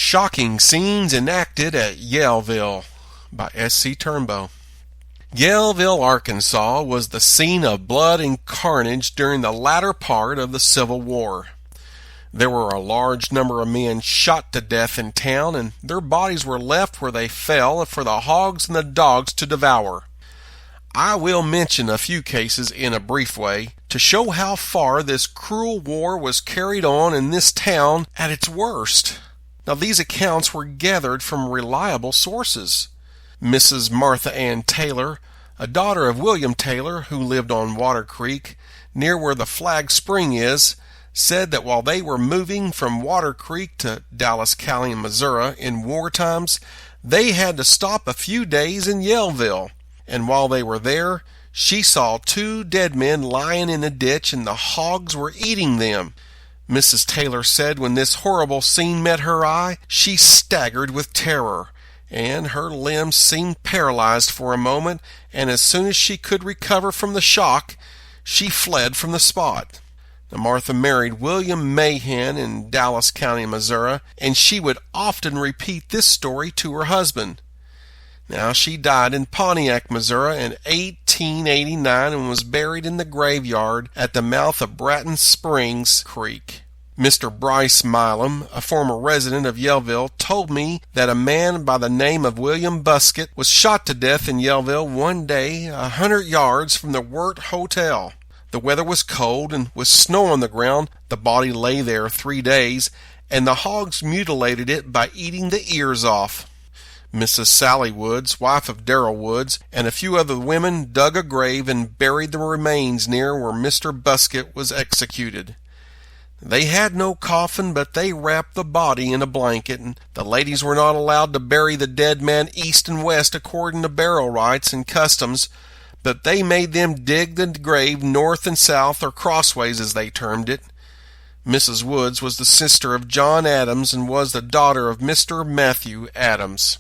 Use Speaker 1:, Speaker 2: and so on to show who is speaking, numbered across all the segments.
Speaker 1: Shocking Scenes Enacted at Yellville by C.S.A. Turnbo. Yellville, Arkansas was the scene of blood and carnage during the latter part of the Civil War. There were a large number of men shot to death in town, and their bodies were left where they fell for the hogs and the dogs to devour. I will mention a few cases in a brief way to show how far this cruel war was carried on in this town at its worst. Now, these accounts were gathered from reliable sources. Mrs. Martha Ann Taylor, a daughter of William Taylor, who lived on Water Creek, near where the Flag Spring is, said that while they were moving from Water Creek to Dallas County, Missouri in war times, they had to stop a few days in Yellville, and while they were there, she saw 2 dead men lying in a ditch and the hogs were eating them. Mrs. Taylor said when this horrible scene met her eye, she staggered with terror, and her limbs seemed paralyzed for a moment, and as soon as she could recover from the shock, she fled from the spot. Now, Martha married William Mahan in Dallas County, Missouri, and she would often repeat this story to her husband. Now, she died in Pontiac, Missouri in 1889 and was buried in the graveyard at the mouth of Bratton Springs Creek. Mr. Bryce Milam, a former resident of Yellville, told me that a man by the name of William Buskett was shot to death in Yellville one day 100 yards from the Wirt Hotel. The weather was cold and with snow on the ground. The body lay there 3 days, and the hogs mutilated it by eating the ears off. Mrs. Sally Woods, wife of Darrell Woods, and a few other women dug a grave and buried the remains near where Mr. Buskett was executed. They had no coffin, but they wrapped the body in a blanket, and the ladies were not allowed to bury the dead man east and west according to burial rites and customs, but they made them dig the grave north and south, or crossways as they termed it. Mrs. Woods was the sister of John Adams and was the daughter of Mr. Matthew Adams.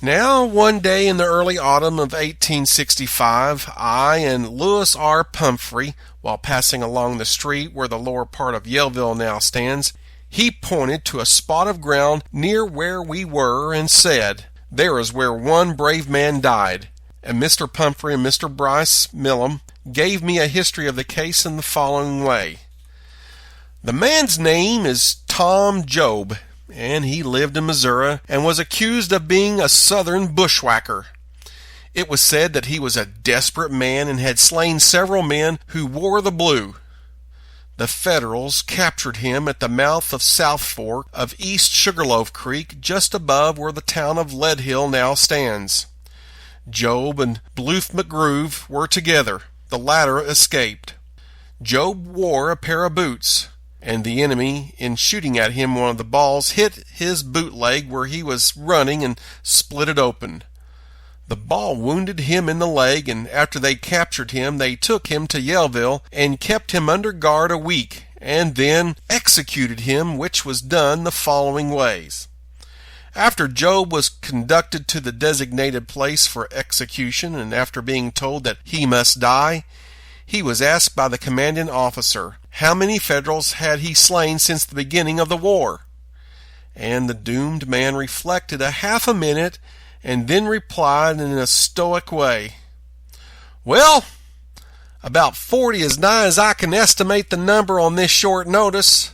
Speaker 1: Now, one day in the early autumn of 1865, I and Lewis R. Pumphrey, while passing along the street where the lower part of Yellville now stands, he pointed to a spot of ground near where we were and said, "There is where one brave man died." And Mr. Pumphrey and Mr. Bryce Milam gave me a history of the case in the following way. The man's name is Tom Job, and he lived in Missouri and was accused of being a Southern bushwhacker. It was said that he was a desperate man and had slain several men who wore the blue. The Federals captured him at the mouth of South Fork of East Sugarloaf Creek, just above where the town of Lead Hill now stands. Job and Bluth McGroove were together. The latter escaped. Job wore a pair of boots, and the enemy, in shooting at him, one of the balls hit his boot leg where he was running and split it open. The ball wounded him in the leg, and after they captured him, they took him to Yellville and kept him under guard a week, and then executed him, which was done the following ways. After Job was conducted to the designated place for execution, and after being told that he must die, he was asked by the commanding officer how many Federals had he slain since the beginning of the war. And the doomed man reflected a half a minute and then replied in a stoic way, "Well, about 40 as nigh as I can estimate the number on this short notice."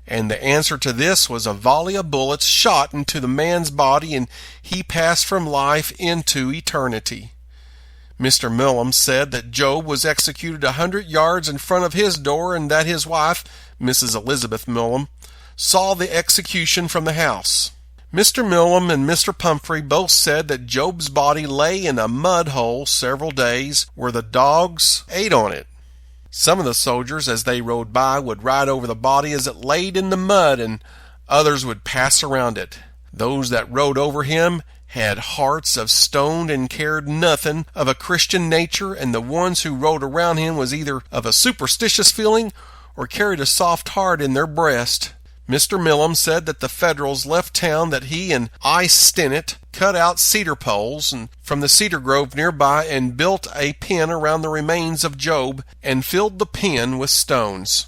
Speaker 1: And the answer to this was a volley of bullets shot into the man's body, and he passed from life into eternity. Mr. Milam said that Job was executed 100 yards in front of his door, and that his wife, Mrs. Elizabeth Milam, saw the execution from the house. Mr. Milam and Mr. Pumphrey both said that Job's body lay in a mud hole several days, where the dogs ate on it. Some of the soldiers, as they rode by, would ride over the body as it laid in the mud, and others would pass around it. Those that rode over him had hearts of stone and cared nothing of a Christian nature, and the ones who rode around him was either of a superstitious feeling or carried a soft heart in their breast. Mr. Milam said that the Federals left town, that he and I. Stinnett cut out cedar poles from the cedar grove nearby and built a pen around the remains of Job and filled the pen with stones.